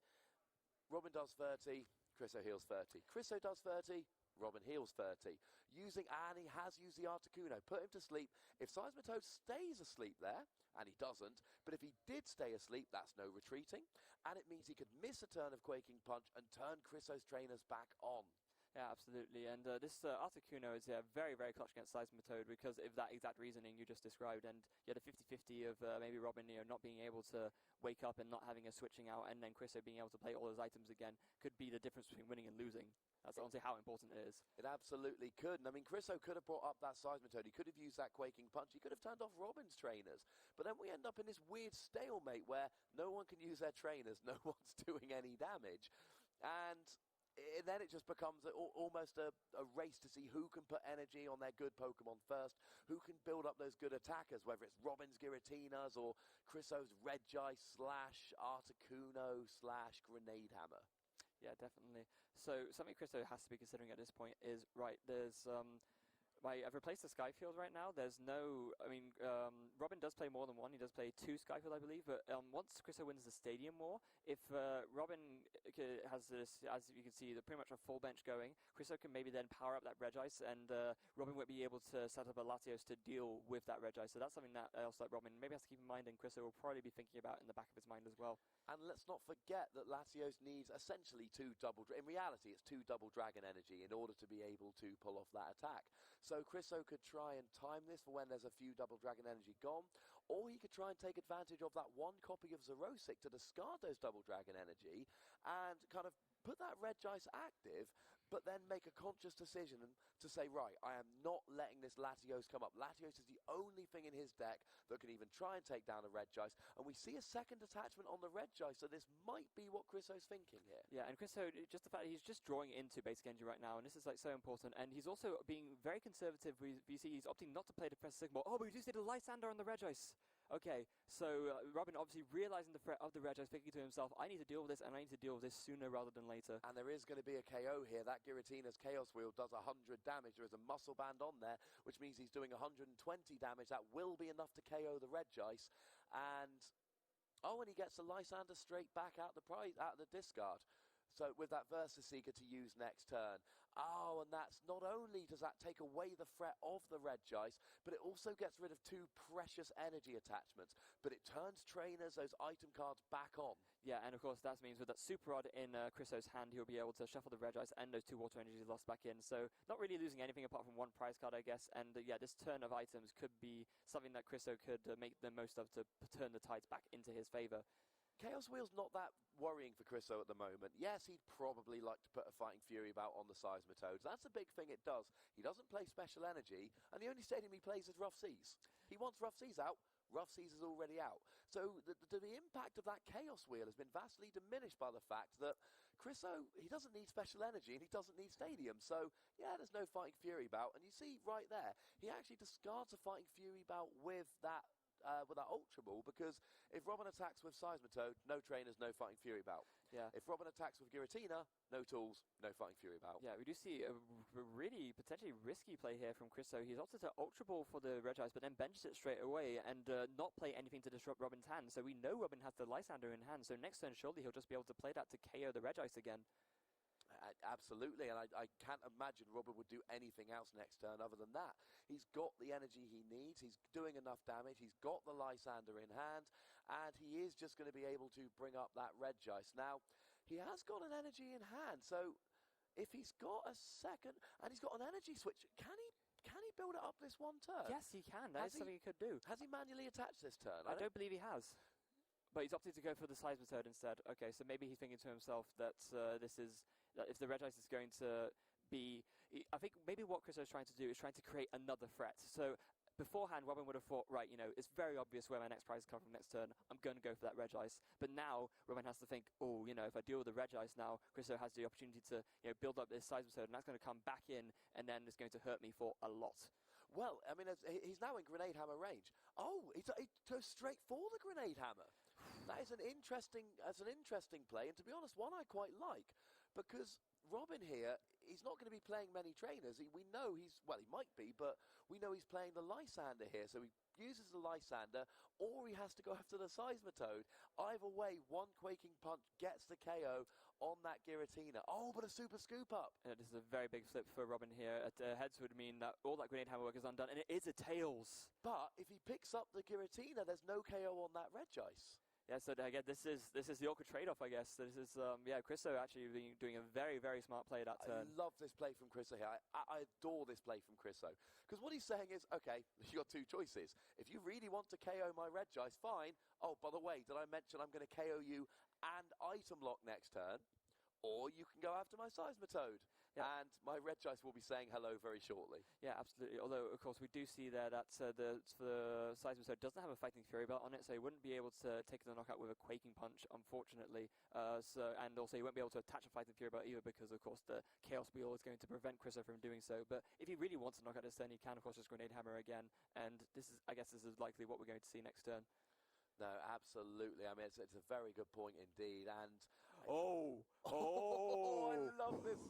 Robin does 30, Chriso heals 30. Chriso does 30, Robin heals 30. And he has used the Articuno. Put him to sleep. If Seismitoad stays asleep there, and he doesn't, but if he did stay asleep, that's no retreating. And it means he could miss a turn of Quaking Punch and turn Chriso's trainers back on. Yeah, absolutely. And this Articuno is very, very clutch against Seismitoad because of that exact reasoning you just described. And you had a 50-50 of maybe Robin not being able to wake up and not having a switching out, and then Chriso being able to play all his items again could be the difference between winning and losing. That's honestly how important it is. It absolutely could. And I mean, Chriso could have brought up that Seismitoad. He could have used that Quaking Punch. He could have turned off Robin's trainers. But then we end up in this weird stalemate where no one can use their trainers. No one's doing any damage. And then it just becomes almost a race to see who can put energy on their good Pokemon first, who can build up those good attackers, whether it's Robin's Giratinas or Chriso's Regice / Articuno / Grenade Hammer. Yeah, definitely. So something Chriso has to be considering at this point is, right, there's I've replaced the Skyfield right now. There's no, Robin does play more than one. He does play 2 Skyfield, I believe. But once Chriso wins the Stadium War, if Robin has this, as you can see, pretty much a full bench going, Chriso can maybe then power up that Regice, and Robin won't be able to set up a Latios to deal with that Regice. So that's something that Robin maybe has to keep in mind, and Chriso will probably be thinking about in the back of his mind as well. And let's not forget that Latios needs essentially 2 double... In reality, it's 2 double Dragon Energy in order to be able to pull off that attack. So Chriso could try and time this for when there's a few double Dragon Energy gone, or he could try and take advantage of that 1 copy of Xerosic to discard those double Dragon Energy and kind of put that Regice active, but then make a conscious decision to say, right, I am not letting this Latios come up. Latios is the only thing in his deck that can even try and take down a Regice, and we see a second attachment on the Regice, so this might be what Chriso's thinking here. Yeah, and Chriso, just the fact that he's just drawing into Basic Energy right now, and this is so important, and he's also being very conservative. We see he's opting not to play the Professor Sycamore. Oh, but we just did a Lysander on the Regice. Okay, so Robin obviously realizing the threat of the Regice, thinking to himself, I need to deal with this, and I need to deal with this sooner rather than later. And there is going to be a KO here. That Giratina's Chaos Wheel does 100 damage. There is a Muscle Band on there, which means he's doing 120 damage. That will be enough to KO the Regice. And he gets the Lysander straight back out the discard. So with that Versus Seeker to use next turn. And that's not only does that take away the threat of the Regice, but it also gets rid of 2 precious energy attachments. But it turns trainers, those item cards, back on. Yeah, and of course that means with that Super Rod in Chriso's hand, he'll be able to shuffle the Regice and those 2 water energies lost back in. So not really losing anything apart from 1 prize card, I guess. And this turn of items could be something that Chriso could make the most of to turn the tides back into his favor. Chaos Wheel's not that worrying for Chriso at the moment. Yes, he'd probably like to put a Fighting Fury about on the Seismitoads. That's a big thing it does. He doesn't play Special Energy, and the only stadium he plays is Rough Seas. He wants Rough Seas out. Rough Seas is already out. So the impact of that Chaos Wheel has been vastly diminished by the fact that Chriso, he doesn't need Special Energy and he doesn't need Stadium. So, yeah, there's no Fighting Fury bout. And you see right there, he actually discards a Fighting Fury bout with that Ultra Ball, because if Robin attacks with Seismitoad, no trainers, no Fighting Fury bout. Yeah. If Robin attacks with Giratina, no tools, no Fighting Fury bout. Yeah, we do see a really potentially risky play here from Chriso. He's opted to Ultra Ball for the Regice, but then benches it straight away and not play anything to disrupt Robin's hand. So we know Robin has the Lysander in hand, so next turn surely he'll just be able to play that to KO the Regice again. Absolutely, and I can't imagine Robin would do anything else next turn other than that. He's got the energy he needs, he's doing enough damage, he's got the Lysander in hand, and he is just going to be able to bring up that Regice. Now, he has got an energy in hand, so if he's got a second, and he's got an energy switch, can he build it up this one turn? Yes, he can. That is something he could do. Has he manually attached this turn? I don't believe he has. But he's opted to go for the Seismitoad instead. Okay, so maybe he's thinking to himself that if the Regice is going to be... I think maybe what Chriso's trying to do is trying to create another threat. So beforehand, Robin would have thought, right, it's very obvious where my next prize comes from next turn. I'm going to go for that Regice. But now, Robin has to think, if I deal with the Regice now, Chriso has the opportunity to build up this Seismitoad, and that's going to come back in, and then it's going to hurt me for a lot. Well, I mean, he's now in Grenade Hammer range. Oh, he goes straight for the Grenade Hammer. That is an interesting play, and to be honest, one I quite like, because Robin here, he's not going to be playing many trainers. We know he might be, but we know he's playing the Lysander here, so he uses the Lysander, or he has to go after the Seismitoad. Either way, one Quaking Punch gets the KO on that Giratina. Oh, but a super scoop up. This is a very big flip for Robin here. Heads would mean that all that Grenade Hammer work is undone, and it is a Tails. But if he picks up the Giratina, there's no KO on that Regice. Yeah, so again, this is the awkward trade-off, I guess. This is, Chriso actually doing a very, very smart play that turn. I love this play from Chriso here. I adore this play from Chriso. Because what he's saying is, okay, you got two choices. If you really want to KO my Regice, fine. Oh, by the way, did I mention I'm going to KO you and item lock next turn? Or you can go after my Seismitoad. Yeah. And my Regice will be saying hello very shortly. Yeah, absolutely. Although, of course, we do see there that the Seismitoad doesn't have a Fighting Fury belt on it, so he wouldn't be able to take the knockout with a Quaking Punch, unfortunately. And also, he won't be able to attach a Fighting Fury belt either because, of course, the Chaos Wheel is going to prevent Chriso from doing so. But if he really wants to knock out this turn, he can, of course, just Grenade Hammer again. And I guess this is likely what we're going to see next turn. No, absolutely. I mean, it's a very good point indeed. And I love this.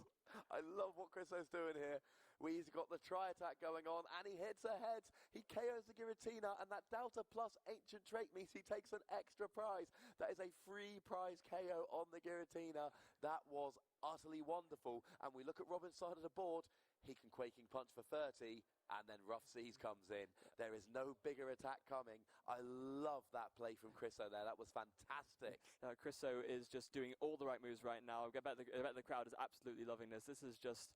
I love what Chriso's doing here. He's got the tri-attack going on, and he hits ahead. He KOs the Giratina, and that Delta plus Ancient Trait means he takes an extra prize. That is a free prize KO on the Giratina. That was utterly wonderful. And we look at Robin's side of the board. He can Quaking Punch for 30, and then Rough Seas comes in. There is no bigger attack coming. I love that play from Chriso there. That was fantastic. Chriso is just doing all the right moves right now. I bet the crowd is absolutely loving this. This is just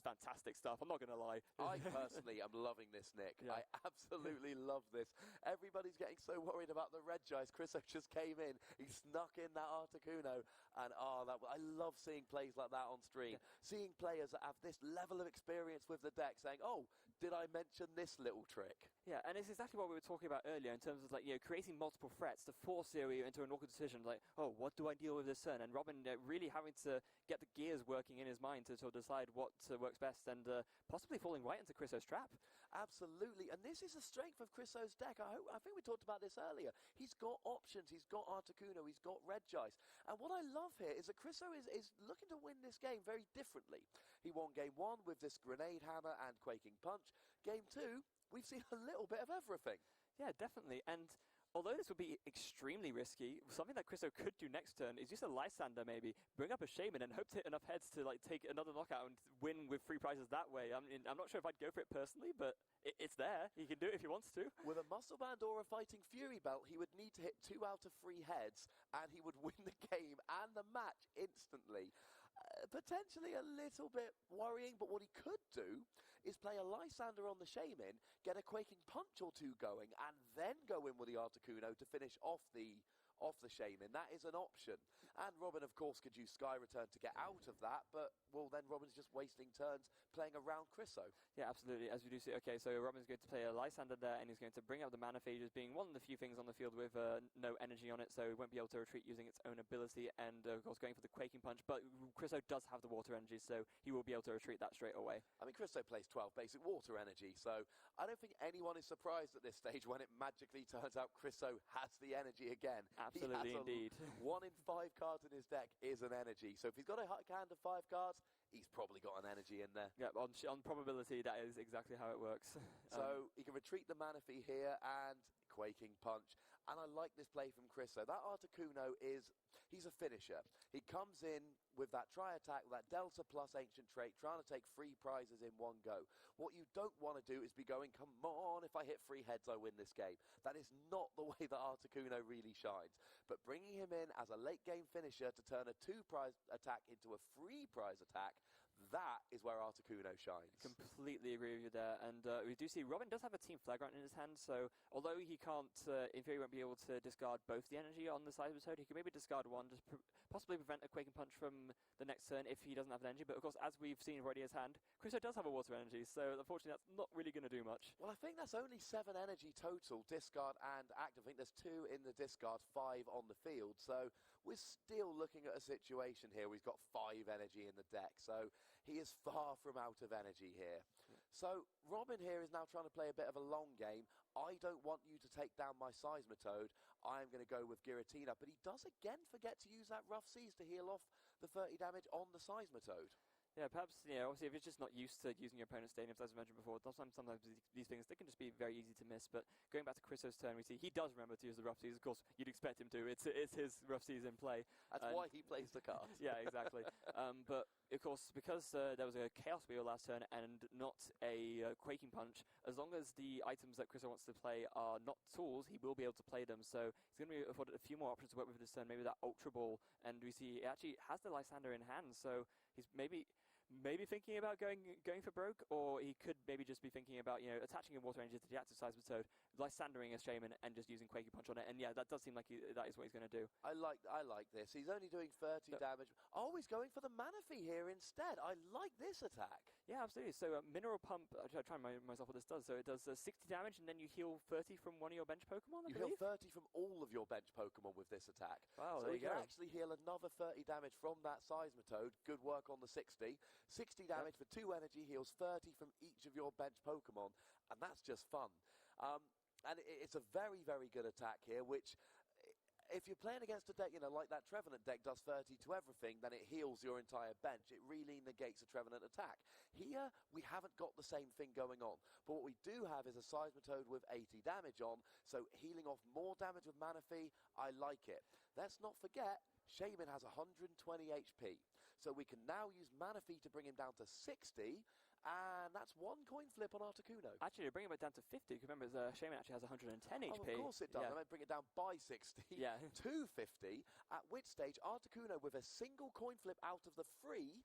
fantastic stuff. I'm not going to lie. I personally am loving this, Nick. Yeah. I absolutely love this. Everybody's getting so worried about the Regice. Chriso just came in. He snuck in that Articuno. And I love seeing plays like that on stream. Yeah. Seeing players that have this level of experience with the deck saying, oh, did I mention this little trick? Yeah, and it's exactly what we were talking about earlier in terms of creating multiple threats to force you into an awkward decision. Like, oh, what do I deal with this turn? And Robin really having to get the gears working in his mind to sort of decide what works best, and possibly falling right into Chriso's trap. Absolutely, and this is the strength of Chriso's deck. I think we talked about this earlier. He's got options. He's got Articuno. He's got Regice. And what I love here is that Chriso is looking to win this game very differently. He won game 1 with this Grenade Hammer and Quaking Punch. Game 2, we've seen a little bit of everything. Yeah, definitely. And although this would be extremely risky, something that Chriso could do next turn is use a Lysander maybe, bring up a Shaman and hope to hit enough heads to take another knockout and win with free prizes that way. I mean, I'm not sure if I'd go for it personally, but it's there. He can do it if he wants to. With a Muscle Band or a Fighting Fury belt, he would need to hit 2 out of 3 heads, and he would win the game and the match instantly. Potentially a little bit worrying, but what he could do is play a Lysander on the Shaman, get a Quaking Punch or 2 going, and then go in with the Articuno to finish off the Shaman. That is an option. And Robin, of course, could use Sky Return to get out of that, but, well, then Robin's just wasting turns playing around Chriso. Yeah, absolutely. As we do see, okay, so Robin's going to play a Lysander there, and he's going to bring up the Mana Phage as being one of the few things on the field with no energy on it, so it won't be able to retreat using its own ability, and, of course, going for the Quaking Punch, but Chriso does have the water energy, so he will be able to retreat that straight away. I mean, Chriso plays 12 basic water energy, so I don't think anyone is surprised at this stage when it magically turns out Chriso has the energy again. Absolutely, indeed. 1 in 5 cards in his deck is an energy, so if he's got a hand of 5 cards, he's probably got an energy in there. Yeah, on probability, that is exactly how it works. So he can retreat the Manaphy here and Quaking Punch. And I like this play from Chriso. That Articuno he's a finisher. He comes in with that tri-attack, with that Delta plus Ancient Trait, trying to take 3 prizes in one go. What you don't want to do is be going, come on, if I hit 3 heads, I win this game. That is not the way that Articuno really shines. But bringing him in as a late-game finisher to turn a 2-prize attack into a 3-prize attack, that is where Articuno shines. Completely agree with you there. And we do see Robin does have a Team Flagrant in his hand, so although he can't, in theory, won't be able to discard both the energy on the Seismitoad, he can maybe discard one, just possibly prevent a Quaking Punch from the next turn if he doesn't have an energy. But of course, as we've seen already in his hand, Chriso does have a Water Energy, so unfortunately that's not really going to do much. Well, I think that's only 7 energy total, discard and active. I think there's 2 in the discard, 5 on the field. So we're still looking at a situation here where he's got 5 energy in the deck. So he is far from out of energy here. So Robin here is now trying to play a bit of a long game. I don't want you to take down my Seismitoad. I'm going to go with Giratina. But he does again forget to use that Rough Seas to heal off the 30 damage on the Seismitoad. Yeah, perhaps, obviously if it's just not used to using your opponent's stadiums, as I mentioned before, sometimes these things, they can just be very easy to miss. But going back to Chriso's turn, we see he does remember to use the Rough Seas. Of course, you'd expect him to. It's his Rough Seas in play. That's why he plays the card. Yeah, exactly. But, of course, because there was a Chaos Wheel last turn and not a Quaking Punch, as long as the items that Chriso wants to play are not tools, he will be able to play them. So he's going to be afforded a few more options to work with this turn, maybe that Ultra Ball. And we see he actually has the Lysander in hand, so he's maybe thinking about going for broke, or he could maybe just be thinking about, attaching a Water Energy to the active Seismitoad, Lysandering a Shaman, and just using Quaking Punch on it. And yeah, that does seem like that is what he's going to do. I like this. He's only doing 30 damage. Oh, he's going for the Manaphy here instead. I like this attack. Yeah, absolutely. So Mineral Pump, I'll try and remind myself what this does. So it does 60 damage, and then you heal 30 from one of your bench Pokemon, I believe? You heal 30 from all of your bench Pokemon with this attack. Wow, so there you you can go. actually heal another 30 damage from that Seismitoad. Good work on the 60. 60 damage for 2 energy, heals 30 from each of your bench Pokemon, and that's just fun. And it's a very, very good attack here, which, if you're playing against a deck, like that Trevenant deck does 30 to everything, then it heals your entire bench. It really negates a Trevenant attack. Here, we haven't got the same thing going on. But what we do have is a Seismitoad with 80 damage on, so healing off more damage with Manaphy, I like it. Let's not forget, Shaman has 120 HP. So we can now use Manaphy to bring him down to 60, and that's 1 coin flip on Articuno. Actually, bring him back down to 50. Remember, Shaman actually has 110 HP. Oh, of course it does. Yeah. I might bring it down by 60 to 50, at which stage Articuno with a single coin flip out of the 3,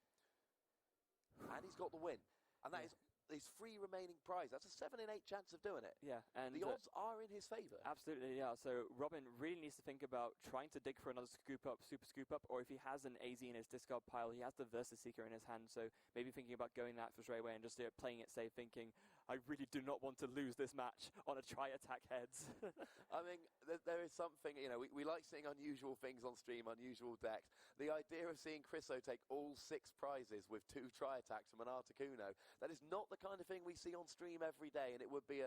and he's got the win. And that is his 3 remaining prize. That's a 7 in 8 chance of doing it. Yeah, and the odds are in his favour. Absolutely, yeah. So Robin really needs to think about trying to dig for another super scoop up, or if he has an AZ in his discard pile, he has the Versus Seeker in his hand. So maybe thinking about going that for straight away and just playing it safe, thinking, I really do not want to lose this match on a tri-attack heads. I mean, there is something, we like seeing unusual things on stream, unusual decks. The idea of seeing Chriso take all 6 prizes with 2 tri-attacks from an Articuno, that is not the kind of thing we see on stream every day, and it would be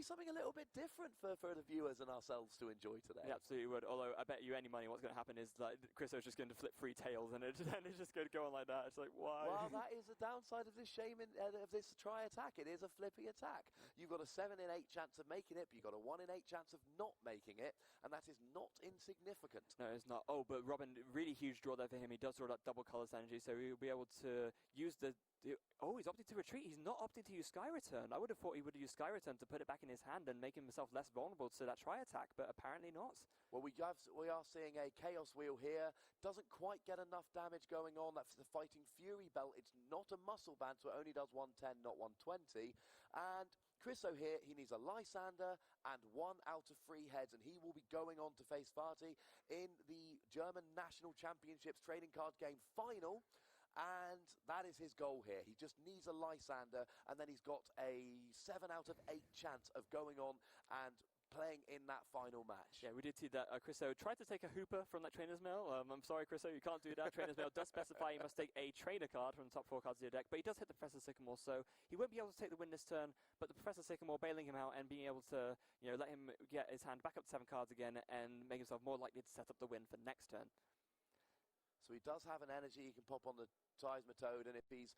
something a little bit different for the viewers and ourselves to enjoy today. It absolutely would, although I bet you any money what's going to happen is that Chriso's just going to flip 3 tails, and it's just going to go on like that. It's like, why? Well, that is the downside of this Shaman, of this tri-attack. It is a flippy attack. You've got a 7 in 8 chance of making it, but you've got a 1 in 8 chance of not making it, and that is not insignificant. No, it's not. Oh, but Robin, really huge draw there for him. He does draw that double colours energy, so he'll be able to use he's opting to retreat. He's not opting to use Sky Return. I would have thought he would use Sky Return to put it back in his hand and make himself less vulnerable to that tri-attack, but apparently not. Well, we are seeing a Chaos Wheel here. Doesn't quite get enough damage going on. That's the Fighting Fury Belt. It's not a Muscle Band, so it only does 110, not 120. And Chriso here, he needs a Lysander and 1 out of 3 heads, and he will be going on to face Varty in the German National Championships trading card game final. And that is his goal here. He just needs a Lysander, and then he's got a 7 out of 8 chance of going on and playing in that final match. Yeah, we did see that Chriso tried to take a Hooper from that Trainer's Mail. I'm sorry, Chriso, you can't do that. Trainer's Mail does specify you must take a trainer card from the top 4 cards of your deck, but he does hit the Professor Sycamore, so he won't be able to take the win this turn, but the Professor Sycamore bailing him out and being able to, let him get his hand back up to 7 cards again and make himself more likely to set up the win for next turn. So he does have an energy he can pop on the Seismitoad, and if he's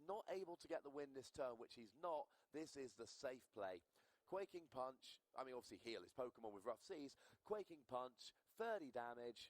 not able to get the win this turn, which he's not, this is the safe play. Quaking Punch, obviously heal his Pokemon with Rough Seas. Quaking Punch, 30 damage,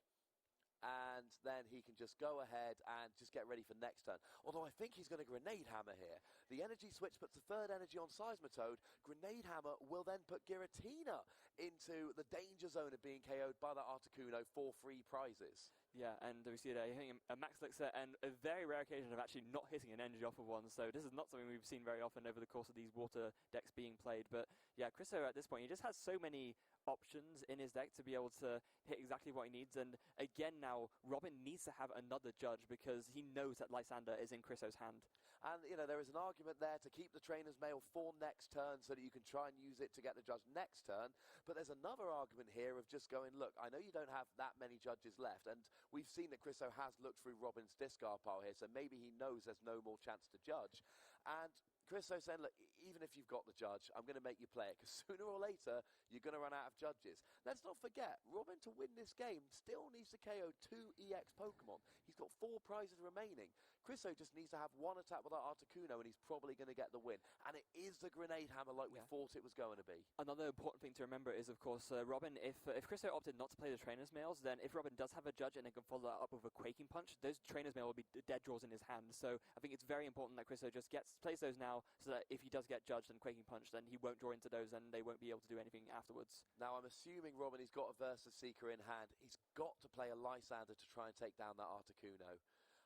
then he can just go ahead and just get ready for next turn. Although I think he's going to Grenade Hammer here. The energy switch puts the third energy on Seismitoad. Grenade Hammer will then put Giratina into the danger zone of being KO'd by that Articuno for free prizes. Yeah, and we see that hitting a Max Elixir and a very rare occasion of actually not hitting an energy off of one. So this is not something we've seen very often over the course of these water decks being played. But yeah, Chriso at this point, he just has so many options in his deck to be able to hit exactly what he needs. And again now, Robin needs to have another judge because he knows that Lysander is in Chriso's hand. And, you know, there is an argument there to keep the Trainer's Mail for next turn so that you can try and use it to get the judge next turn. But there's another argument here of just going, look, I know you don't have that many judges left, and we've seen that Chriso has looked through Robin's discard pile here, so maybe he knows there's no more chance to judge. And Chriso saying, look, even if you've got the judge, I'm going to make you play it, because sooner or later, you're going to run out of judges. Let's not forget, Robin, to win this game, still needs to KO 2 EX Pokemon. He's got 4 prizes remaining. Chriso just needs to have 1 attack with that Articuno, and he's probably going to get the win. And it is the Grenade Hammer like we thought it was going to be. Another important thing to remember is, of course, Robin, if Chriso opted not to play the Trainer's Mails, then if Robin does have a judge and it can follow that up with a Quaking Punch, those Trainer's Mail will be dead draws in his hand. So I think it's very important that Chriso just plays those now, so that if he does get judged and Quaking Punch, then he won't draw into those and they won't be able to do anything afterwards. Now, I'm assuming Robin, he's got a Versus Seeker in hand. He's got to play a Lysander to try and take down that Articuno.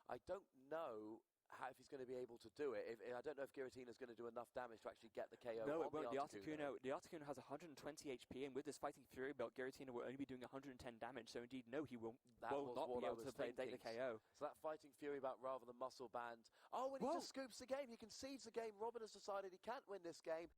I don't know if he's going to be able to do it. I don't know if Giratina's going to do enough damage to actually get the KO. No, on it won't. The Articuno. The Articuno has 120 HP, and with this Fighting Fury belt, Giratina will only be doing 110 damage. So indeed, no, he will not be able to take the KO. So that Fighting Fury belt rather than Muscle Band. Oh, and he just scoops the game. He concedes the game. Robin has decided he can't win this game.